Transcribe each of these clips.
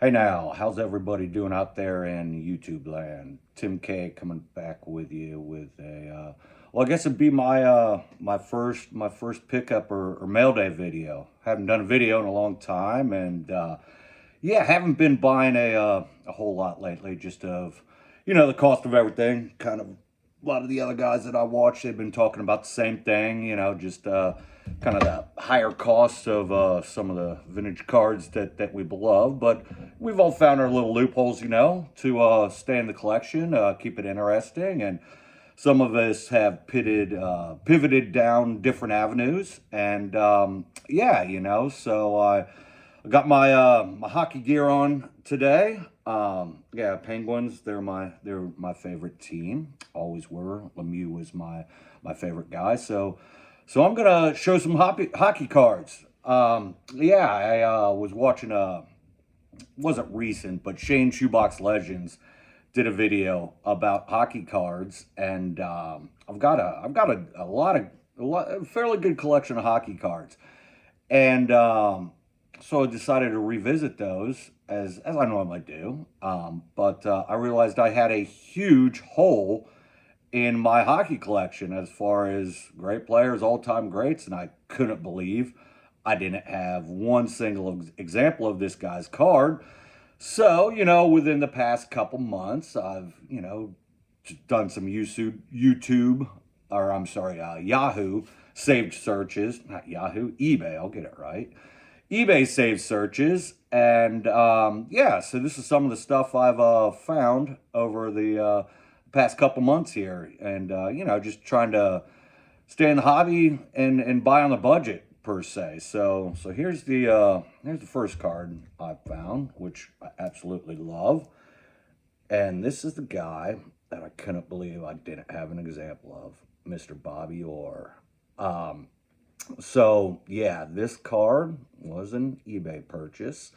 Hey now, how's everybody doing out there in YouTube land? Tim K coming back with you with well, I guess it'd be my first pickup or mail day video. Haven't done a video in a long time, and yeah, haven't been buying a whole lot lately. Just of the cost of everything. Kind of a lot of the other guys that I watch, they've been talking about the same thing. Just kind of the higher costs of some of the vintage cards that we love. But we've all found our little loopholes, to stay in the collection, keep it interesting, and some of us have pivoted down different avenues, and yeah, so I got my hockey gear on today. Yeah, Penguins. They're my favorite team. Always were. Lemieux was my favorite guy. So I'm gonna show some hockey cards. Yeah, I was watching wasn't recent, but Shane Shoebox Legends did a video about hockey cards, and I've got a fairly good collection of hockey cards, and so I decided to revisit those as I normally do. But I realized I had a huge hole in my hockey collection as far as great players, all time greats, and I couldn't believe I didn't have one single example of this guy's card. So, within the past couple months, I've, done some YouTube, or I'm sorry, Yahoo saved searches, not Yahoo, eBay, I'll get it right. eBay saved searches, and yeah, so this is some of the stuff I've found over the past couple months here, and just trying to stay in the hobby and buy on the budget per se. So here's the first card I found, which I absolutely love, and this is the guy that I couldn't believe I didn't have an example of, Mr. Bobby Orr. So yeah, this card was an eBay purchase.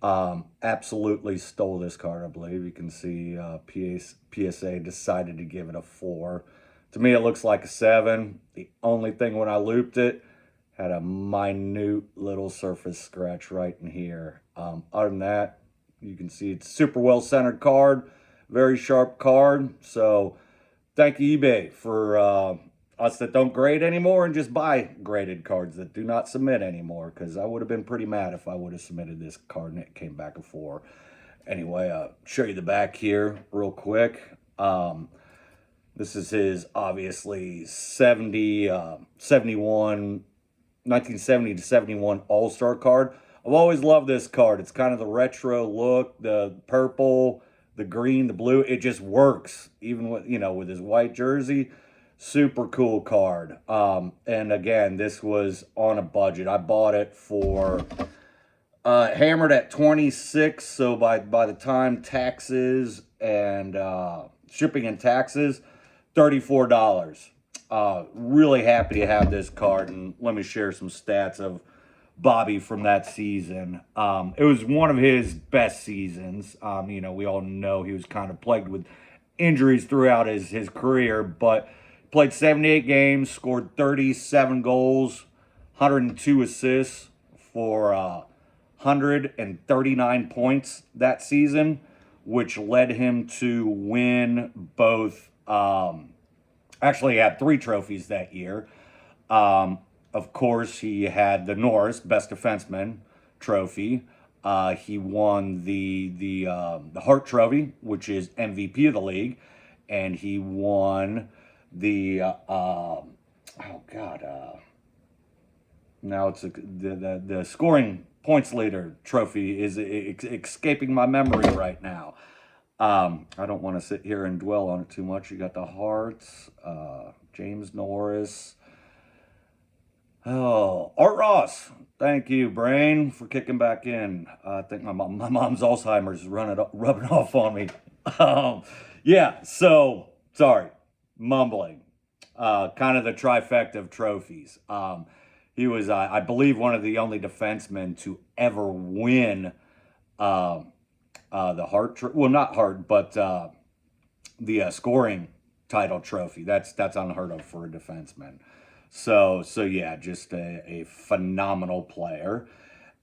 Absolutely stole this card, I believe. You can see PSA decided to give it a 4. To me, it looks like a 7. The only thing when I looped it, had a minute little surface scratch right in here. Other than that, you can see it's super well centered card, very sharp card. So thank you, eBay, for us that don't grade anymore and just buy graded cards that do not submit anymore, because I would have been pretty mad if I would have submitted this card and it came back a 4. Anyway, show you the back here real quick. This is his, obviously, 1970 to 71 All-Star card. I've always loved this card. It's kind of the retro look, the purple, the green, the blue. It just works, even with his white jersey. Super cool card. And again, this was on a budget. I bought it for hammered at 26. So by the time taxes and shipping and taxes, $34. Really happy to have this card, and let me share some stats of Bobby from that season. It was one of his best seasons. We all know he was kind of plagued with injuries throughout his career, but played 78 games, scored 37 goals, 102 assists for 139 points that season, which led him to win both. Actually, he had 3 trophies that year. Of course, he had the Norris Best Defenseman trophy. He won the Hart Trophy, which is MVP of the league, and he won the now it's the scoring points leader trophy is escaping my memory right now. I don't want to sit here and dwell on it too much. You got the Hearts, James Norris. Oh, Art Ross. Thank you, Brain, for kicking back in. I think my mom's Alzheimer's is rubbing off on me. Yeah, so, sorry, mumbling. Kind of the trifecta of trophies. He was, I believe, one of the only defensemen to ever win the well, not Hart, but the scoring title trophy. That's unheard of for a defenseman. So yeah, just a phenomenal player.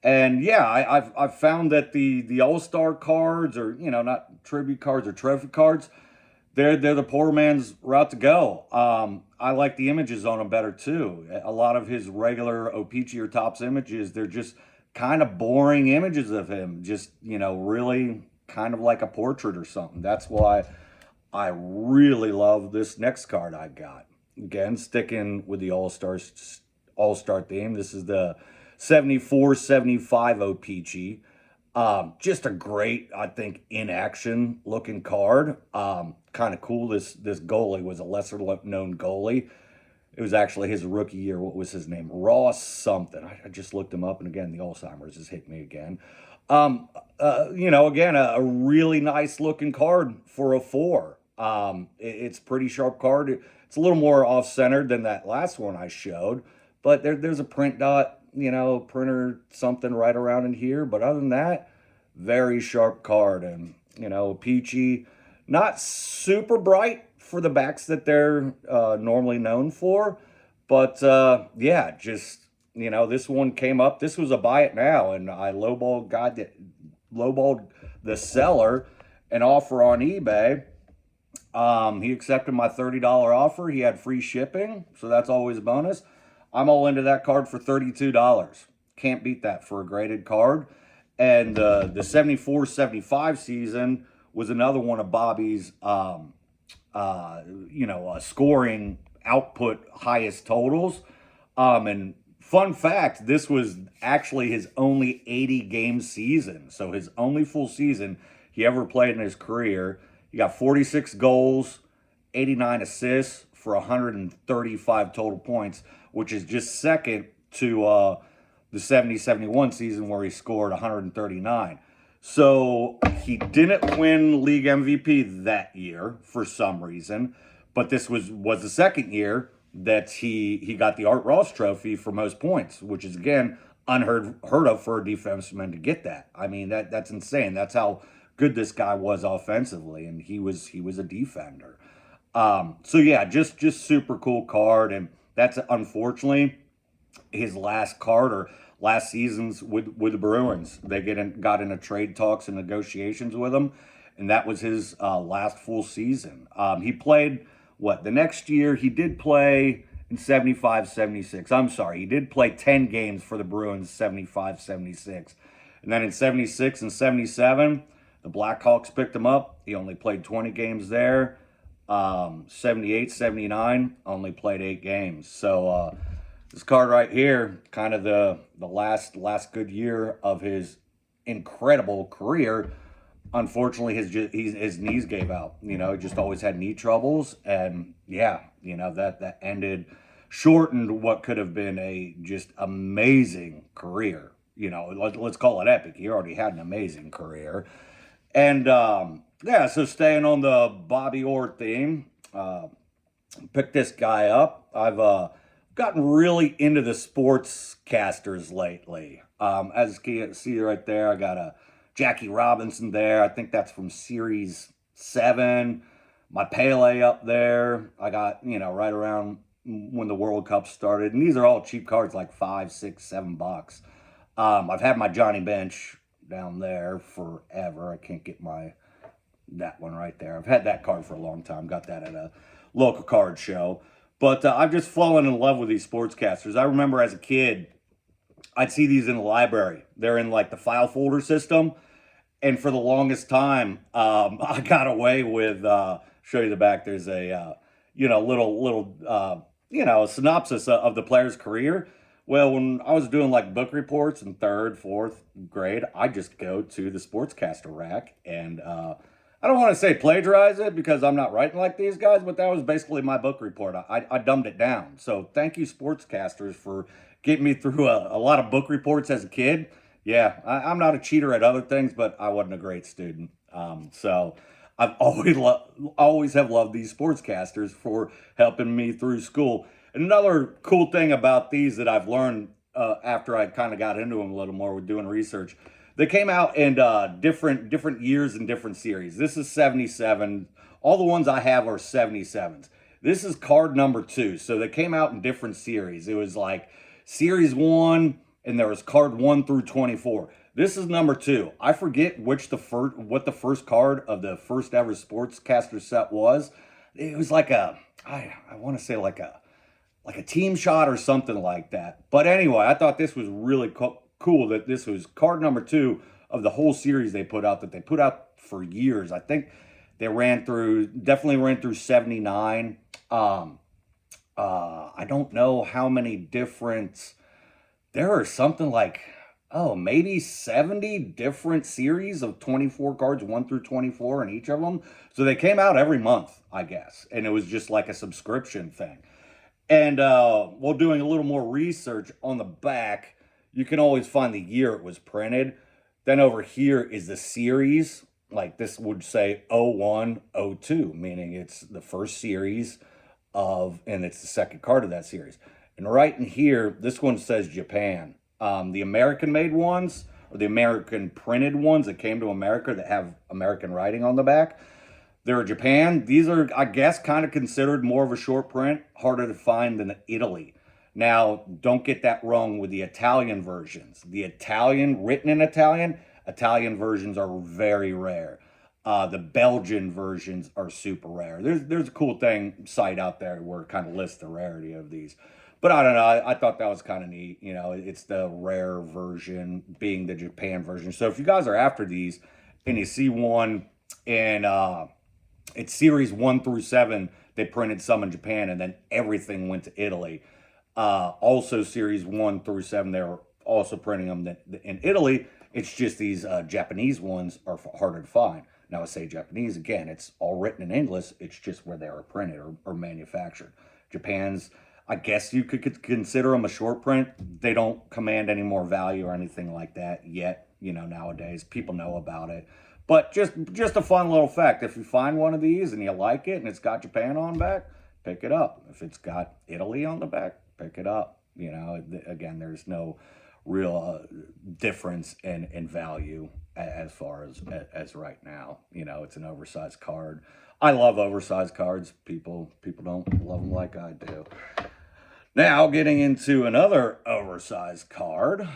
And yeah, I've found that the All Star cards, or not tribute cards or trophy cards, they're the poor man's route to go. I like the images on them better too. A lot of his regular O-Pee-Chee or Topps images, they're just kind of boring images of him, just really kind of like a portrait or something. That's why I really love this next card I got. Again, sticking with the All-Star theme. This is the 74-75 O-Pee-Chee. Just a great, I think, in action looking card. Kind of cool. This goalie was a lesser known goalie. It was actually his rookie year. What was his name? Ross something. I just looked him up, and again, the Alzheimer's has hit me again. Again, a really nice looking card for a 4. It's pretty sharp card. It's a little more off centered than that last one I showed, but there's a print dot, printer something right around in here. But other than that, very sharp card. And Peachy, not super bright for the backs that they're normally known for, but yeah, just this one came up. This was a buy it now, and I lowballed the seller an offer on eBay. He accepted my $30 offer. He had free shipping, so that's always a bonus. I'm all into that card for $32. Can't beat that for a graded card. And the 74-75 season was another one of Bobby's, scoring output highest totals. And fun fact, this was actually his only 80-game season. So his only full season he ever played in his career. He got 46 goals, 89 assists for 135 total points, which is just second to the 70-71 season where he scored 139. So he didn't win league MVP that year for some reason, but this was the second year that he got the Art Ross trophy for most points, which is again unheard of for a defenseman to get that. I mean, that's insane. That's how good this guy was offensively, and he was a defender. So yeah, just super cool card, and that's unfortunately his last card or last season's with the Bruins. They got into trade talks and negotiations with him, and that was his last full season. He played the next year he did play in 75-76. I'm sorry, he did play 10 games for the Bruins 75-76. And then in 76 and 77, the Blackhawks picked him up. He only played 20 games there. 78-79, only played 8 games. So this card right here, kind of the last good year of his incredible career. Unfortunately, his knees gave out. He just always had knee troubles, and yeah, that shortened what could have been a just amazing career. Let's call it epic. He already had an amazing career. And yeah, so staying on the Bobby Orr theme, picked this guy up. I've gotten really into the sportscasters lately. As you can see right there, I got a Jackie Robinson there. I think that's from Series 7. My Pele up there. I got, right around when the World Cup started. And these are all cheap cards, like $5, $6, $7. I've had my Johnny Bench down there forever. I can't get that one right there. I've had that card for a long time. Got that at a local card show. But I've just fallen in love with these sportscasters. I remember as a kid, I'd see these in the library. They're in like the file folder system. And for the longest time, I got away with, show you the back, there's a, little synopsis of the player's career. Well, when I was doing like book reports in 3rd, 4th grade, I just go to the sportscaster rack and I don't want to say plagiarize it because I'm not writing like these guys, but that was basically my book report. I dumbed it down. So thank you, sportscasters, for getting me through a lot of book reports as a kid. Yeah, I'm not a cheater at other things, but I wasn't a great student. So I've always have loved these sportscasters for helping me through school. Another cool thing about these that I've learned after I kind of got into them a little more with doing research, they came out in different years and different series. This is 77. All the ones I have are 77s. This is card number 2. So they came out in different series. It was like Series 1, and there was card 1 through 24. This is number 2. I forget what the first card of the first ever Sportscaster set was. It was like I want to say like a team shot or something like that. But anyway, I thought this was really cool that this was card number 2 of the whole series they put out, that they put out for years. I think they definitely ran through 79. I don't know how many different, there are something like, maybe 70 different series of 24 cards, 1 through 24 in each of them. So they came out every month, I guess. And it was just like a subscription thing. And while doing a little more research on the back, you can always find the year it was printed. Then over here is the series. Like this would say 01, 02, meaning it's the first series and it's the second card of that series. And right in here, this one says Japan. The American-made ones, or the American-printed ones that came to America that have American writing on the back, they're Japan. These are, I guess, kind of considered more of a short print, harder to find than Italy. Now, don't get that wrong with the Italian versions. The Italian, written in Italian versions are very rare. The Belgian versions are super rare. There's a cool site out there where it kind of lists the rarity of these. But I don't know. I thought that was kind of neat. You know, it's the rare version being the Japan version. So if you guys are after these and you see one in it's series 1 through 7, they printed some in Japan and then everything went to Italy. Also series 1 through 7, they were also printing them in Italy. It's just these Japanese ones are harder to find. Now I say Japanese, again, it's all written in English. It's just where they were printed or manufactured. Japan's, I guess you could consider them a short print. They don't command any more value or anything like that yet. You know, nowadays people know about it. But just a fun little fact. If you find one of these and you like it and it's got Japan on back, pick it up. If it's got Italy on the back, pick it up. You know, again, there's no real difference in value as far as right now. You know, it's an oversized card. I love oversized cards. People don't love them like I do. Now, getting into another oversized card.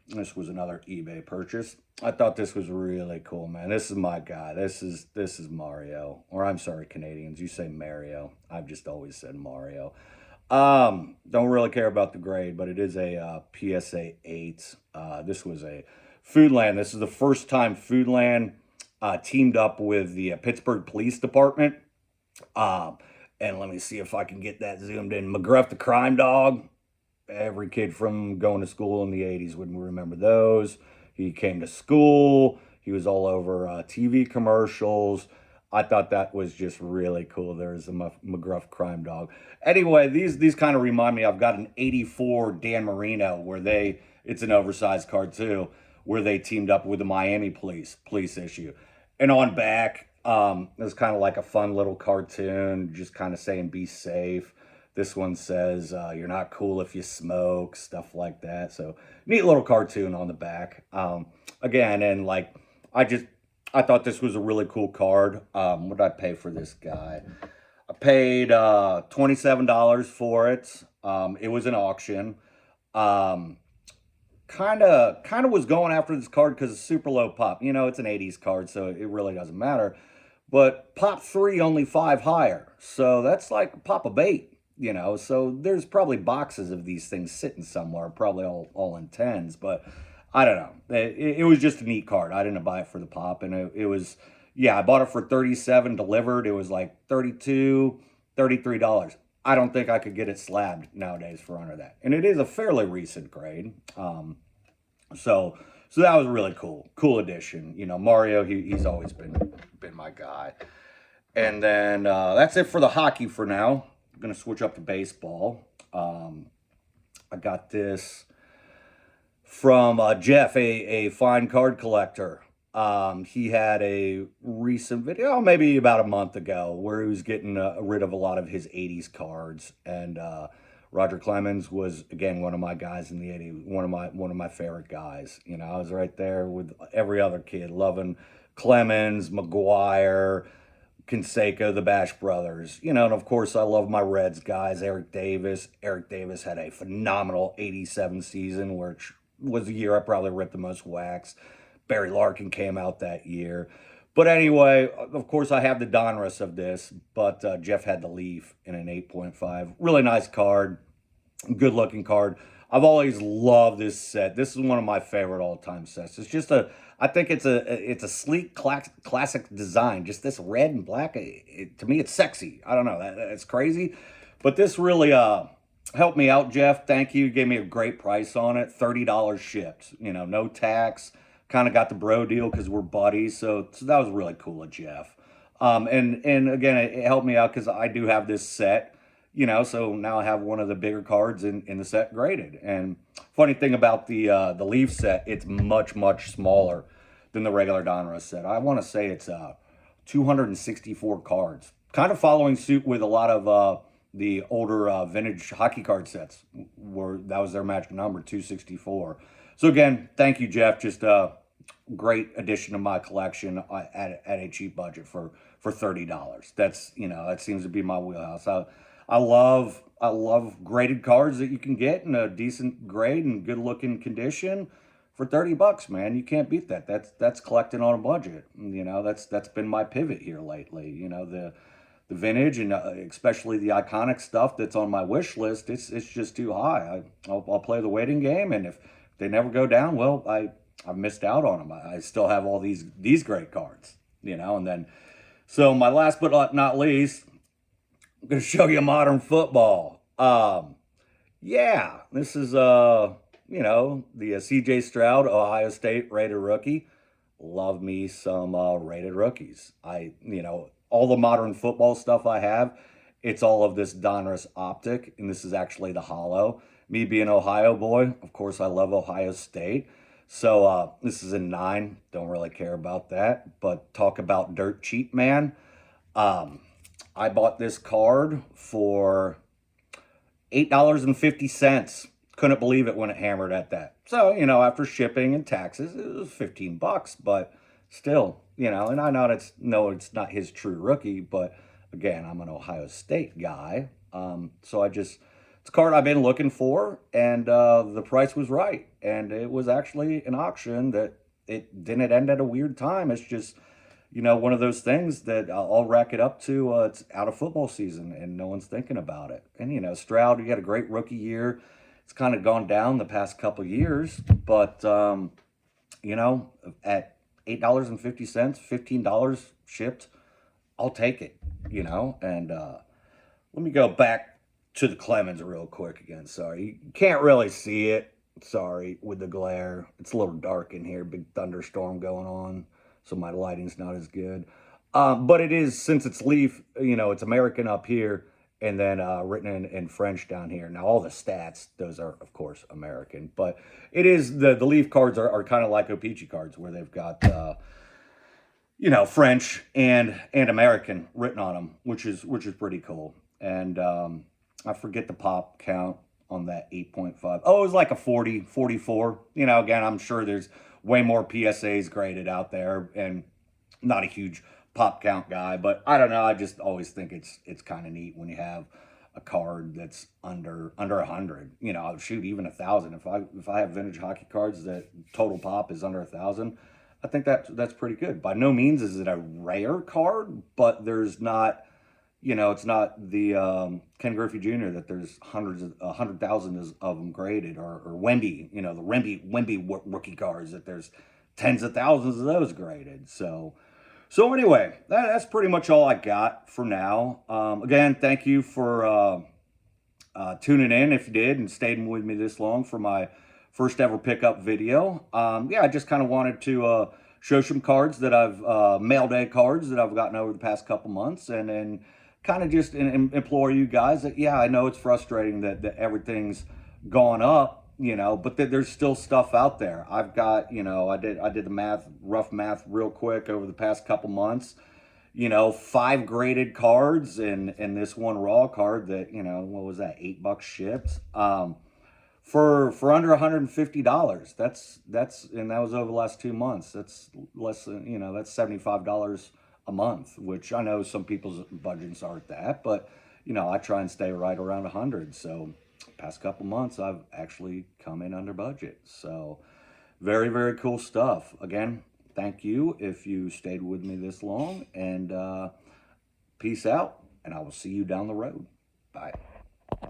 This was another eBay purchase. I thought this was really cool, man. This is my guy. This is Mario. Or I'm sorry, Canadians. You say Mario. I've just always said Mario. Don't really care about the grade, but it is a PSA 8. This was a Foodland. This is the first time Foodland teamed up with the Pittsburgh Police Department. And let me see if I can get that zoomed in. McGruff the Crime Dog. Every kid from going to school in the 80s would remember those. He came to school. He was all over TV commercials. I thought that was just really cool. There's a McGruff Crime Dog. Anyway, these kind of remind me. I've got an 84 Dan Marino where it's an oversized card too, where they teamed up with the Miami police issue. And on back, it was kind of like a fun little cartoon, just kind of saying be safe. This one says you're not cool if you smoke, stuff like that. So neat little cartoon on the back. Again, and like I thought this was a really cool card. What did I pay for this guy? I paid $27 for it. It was an auction. Kind of was going after this card because it's super low pop. You know, it's an 80s card, so it really doesn't matter. But pop 3 only 5 higher. So that's like pop of 8, you know. So there's probably boxes of these things sitting somewhere, probably all in 10s. But I don't know. It was just a neat card. I didn't buy it for the pop. And it was, yeah, I bought it for $37 delivered. It was like $32, $33. I don't think I could get it slabbed nowadays for under that. And it is a fairly recent grade. So that was really cool. Cool addition. You know, Mario, he's always been my guy. And then that's it for the hockey for now. I'm going to switch up to baseball. I got this from Jeff, a fine card collector. He had a recent video, maybe about a month ago, where he was getting rid of a lot of his 80s cards. And Roger Clemens was, again, one of my guys in the 80s, one of my favorite guys. You know, I was right there with every other kid, loving Clemens, McGuire, Canseco, the Bash Brothers, and of course I love my Reds guys, Eric Davis. Eric Davis had a phenomenal 87 season, which was the year I probably ripped the most wax. Barry Larkin came out that year. But anyway, of course I have the Donruss of this, but Jeff had the Leaf in an 8.5. Really nice card, good looking card. I've always loved this set. This is one of my favorite all-time sets. I think it's a sleek classic design. Just this red and black. To me, it's sexy. I don't know. It's crazy, but this really helped me out, Jeff. Thank you. You gave me a great price on it. $30 shipped. No tax. Kind of got the bro deal because we're buddies. So that was really cool of Jeff. And again, it helped me out because I do have this set. So now I have one of the bigger cards in the set graded. And funny thing about the Leaf set, it's much, much smaller than the regular Donruss set. I want to say it's 264 cards. Kind of following suit with a lot of the older vintage hockey card sets, where that was their magic number, 264. So again, thank you, Jeff. Just a great addition to my collection at a cheap budget for $30. That seems to be my wheelhouse. I love graded cards that you can get in a decent grade and good looking condition for $30, man. You can't beat that. That's collecting on a budget. That's been my pivot here lately. The vintage and especially the iconic stuff that's on my wish list. It's just too high. I'll play the waiting game, and if they never go down, well, I've missed out on them. I still have all these great cards. And then so my last but not least, I'm going to show you modern football. Yeah, this is, the C.J. Stroud, Ohio State rated rookie. Love me some rated rookies. All the modern football stuff I have, it's all of this Donruss Optic, and this is actually the hollow. Me being an Ohio boy, of course, I love Ohio State. So this is a 9. Don't really care about that. But talk about dirt cheap, man. I bought this card for $8.50. Couldn't believe it when it hammered at that. So, after shipping and taxes, it was $15, but still, and I know it's not his true rookie, but again, I'm an Ohio State guy. So it's a card I've been looking for, and the price was right. And it was actually an auction that it didn't end at a weird time. It's just, one of those things that I'll rack it up to, it's out of football season and no one's thinking about it. And, Stroud, he had a great rookie year. It's kind of gone down the past couple years, but, at $8.50, $15 shipped, I'll take it, and let me go back to the Clemens real quick again. Sorry, you can't really see it. Sorry, with the glare. It's a little dark in here, big thunderstorm going on, so my lighting's not as good. But it is, since it's Leaf, it's American up here, and then written in French down here. Now, all the stats, those are, of course, American. But it is, the Leaf cards are kind of like O-Pee-Chee cards, where they've got, French and American written on them, which is pretty cool. And I forget the pop count on that 8.5. Oh, it was like a 40, 44. Again, I'm sure there's way more PSAs graded out there, and not a huge pop count guy, but I don't know. I just always think it's kind of neat when you have a card that's under 100. Shoot, even 1,000. If I have vintage hockey cards that total pop is under 1,000, I think that's pretty good. By no means is it a rare card, but there's not, it's not the Ken Griffey Jr. that there's 100,000 of them graded, or Wemby, the Wemby rookie cards that there's tens of thousands of those graded. So anyway, that's pretty much all I got for now. Again, thank you for tuning in, if you did, and staying with me this long for my first ever pickup video. I just kind of wanted to show some cards that I've, mail day cards that I've gotten over the past couple months, and then kind of just implore you guys that, I know it's frustrating that everything's gone up, but there's still stuff out there. I've got, I did the rough math real quick over the past couple months, 5 graded cards and this one raw card that, what was that, $8 shipped, for under $150. That's, and that was over the last 2 months. That's less than, that's $75 a month, which I know some people's budgets aren't that, but you know, I try and stay right around 100. So past couple months, I've actually come in under budget. So very, very cool stuff. Again, thank you if you stayed with me this long, and peace out, and I will see you down the road. Bye.